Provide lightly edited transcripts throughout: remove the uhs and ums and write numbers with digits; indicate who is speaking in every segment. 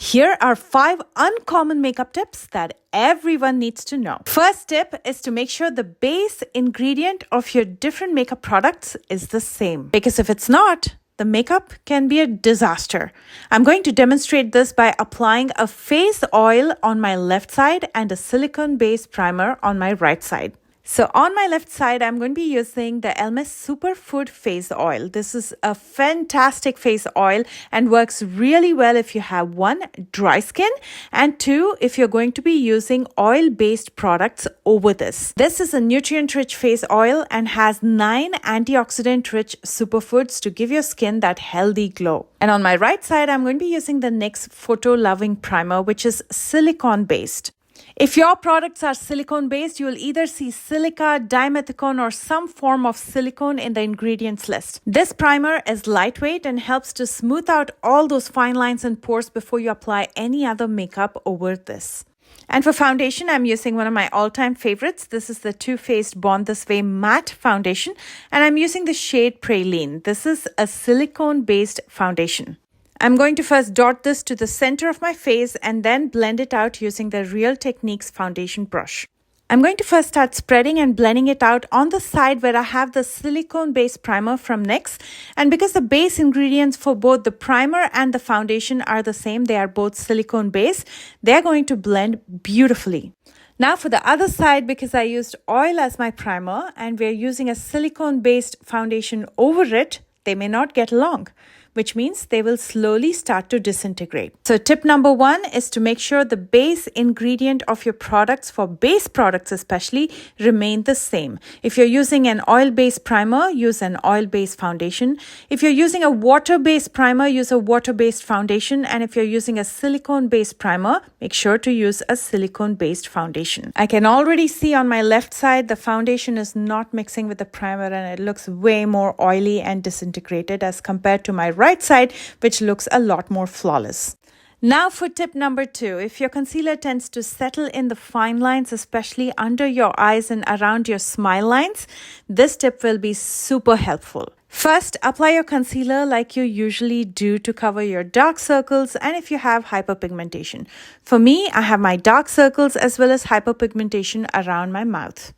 Speaker 1: Here are 5 uncommon makeup tips that everyone needs to know. First tip is to make sure the base ingredient of your different makeup products is the same. Because if it's not, the makeup can be a disaster. I'm going to demonstrate this by applying a face oil on my left side and a silicone-based primer on my right side. So on my left side, I'm going to be using the Elmer's Superfood Face Oil. This is a fantastic face oil and works really well if you have 1, dry skin, and 2, if you're going to be using oil-based products over this. This is a nutrient-rich face oil and has 9 antioxidant-rich superfoods to give your skin that healthy glow. And on my right side, I'm going to be using the NYX Photo Loving Primer, which is silicone-based. If your products are silicone-based, you will either see silica, dimethicone, or some form of silicone in the ingredients list. This primer is lightweight and helps to smooth out all those fine lines and pores before you apply any other makeup over this. And for foundation, I'm using one of my all-time favorites. This is the Too Faced Born This Way Matte Foundation, and I'm using the shade Praline. This is a silicone-based foundation. I'm going to first dot this to the center of my face and then blend it out using the Real Techniques foundation brush. I'm going to first start spreading and blending it out on the side where I have the silicone-based primer from NYX. And because the base ingredients for both the primer and the foundation are the same, they are both silicone-based, they're going to blend beautifully. Now for the other side, because I used oil as my primer and we're using a silicone-based foundation over it, they may not get along, which means they will slowly start to disintegrate. So tip number 1 is to make sure the base ingredient of your products, for base products especially, remain the same. If you're using an oil-based primer, use an oil-based foundation. If you're using a water-based primer, use a water-based foundation. And if you're using a silicone-based primer, make sure to use a silicone-based foundation. I can already see on my left side, the foundation is not mixing with the primer and it looks way more oily and disintegrated as compared to my right side, which looks a lot more flawless. Now for tip number 2, if your concealer tends to settle in the fine lines, especially under your eyes and around your smile lines, this tip will be super helpful. First, apply your concealer like you usually do to cover your dark circles and if you have hyperpigmentation. For me, I have my dark circles as well as hyperpigmentation around my mouth.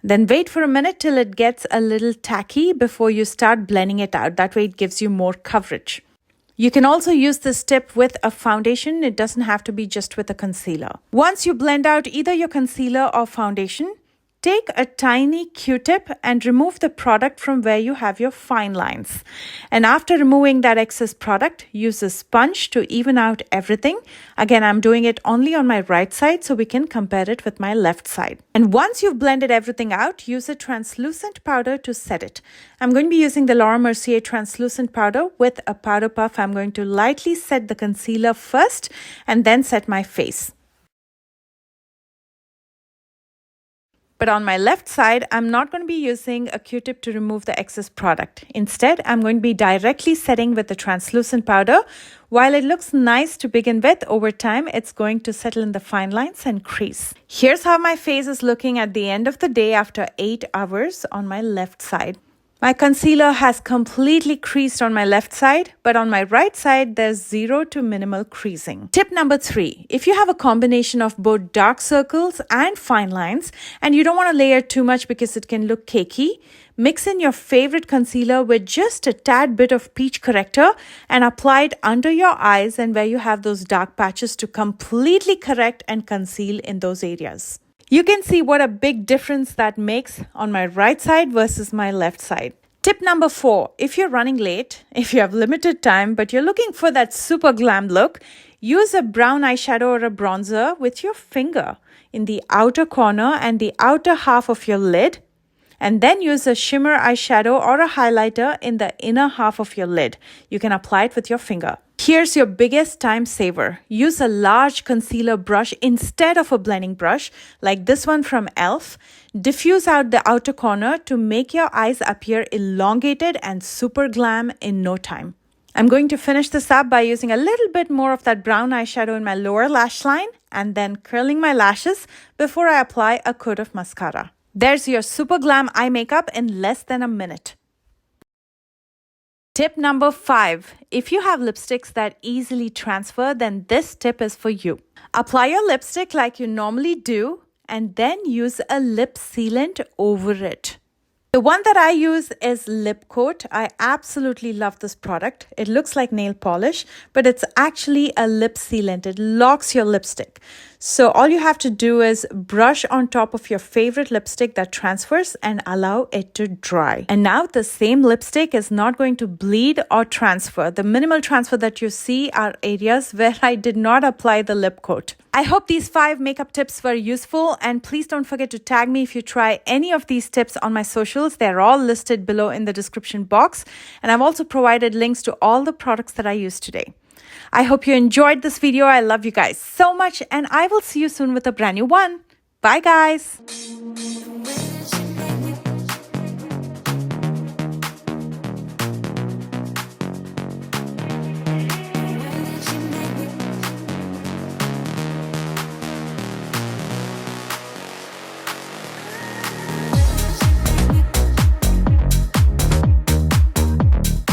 Speaker 1: Then wait for a minute till it gets a little tacky before you start blending it out. That way it gives you more coverage. You can also use this tip with a foundation. It doesn't have to be just with a concealer. Once you blend out either your concealer or foundation, take a tiny Q-tip and remove the product from where you have your fine lines. And after removing that excess product, use a sponge to even out everything. Again, I'm doing it only on my right side so we can compare it with my left side. And once you've blended everything out, use a translucent powder to set it. I'm going to be using the Laura Mercier translucent powder with a powder puff. I'm going to lightly set the concealer first and then set my face. But on my left side, I'm not going to be using a Q-tip to remove the excess product. Instead, I'm going to be directly setting with the translucent powder. While it looks nice to begin with, over time, it's going to settle in the fine lines and crease. Here's how my face is looking at the end of the day after 8 hours on my left side. My concealer has completely creased on my left side, but on my right side, there's 0 to minimal creasing. Tip number 3, if you have a combination of both dark circles and fine lines, and you don't want to layer too much because it can look cakey, mix in your favorite concealer with just a tad bit of peach corrector and apply it under your eyes and where you have those dark patches to completely correct and conceal in those areas. You can see what a big difference that makes on my right side versus my left side. Tip number 4, if you're running late, if you have limited time, but you're looking for that super glam look, use a brown eyeshadow or a bronzer with your finger in the outer corner and the outer half of your lid. And then use a shimmer eyeshadow or a highlighter in the inner half of your lid. You can apply it with your finger. Here's your biggest time saver. Use a large concealer brush instead of a blending brush, like this one from e.l.f. Diffuse out the outer corner to make your eyes appear elongated and super glam in no time. I'm going to finish this up by using a little bit more of that brown eyeshadow in my lower lash line and then curling my lashes before I apply a coat of mascara. There's your super glam eye makeup in less than a minute. Tip number 5. If you have lipsticks that easily transfer, then this tip is for you. Apply your lipstick like you normally do and then use a lip sealant over it. The one that I use is Lip Coat. I absolutely love this product. It looks like nail polish, but it's actually a lip sealant. It locks your lipstick. So all you have to do is brush on top of your favorite lipstick that transfers and allow it to dry. And now the same lipstick is not going to bleed or transfer. The minimal transfer that you see are areas where I did not apply the lip coat. I hope these 5 makeup tips were useful, and please don't forget to tag me if you try any of these tips on my socials. They're all listed below in the description box, and I've also provided links to all the products that I used today. I hope you enjoyed this video. I love you guys so much, and I will see you soon with a brand new one. Bye guys.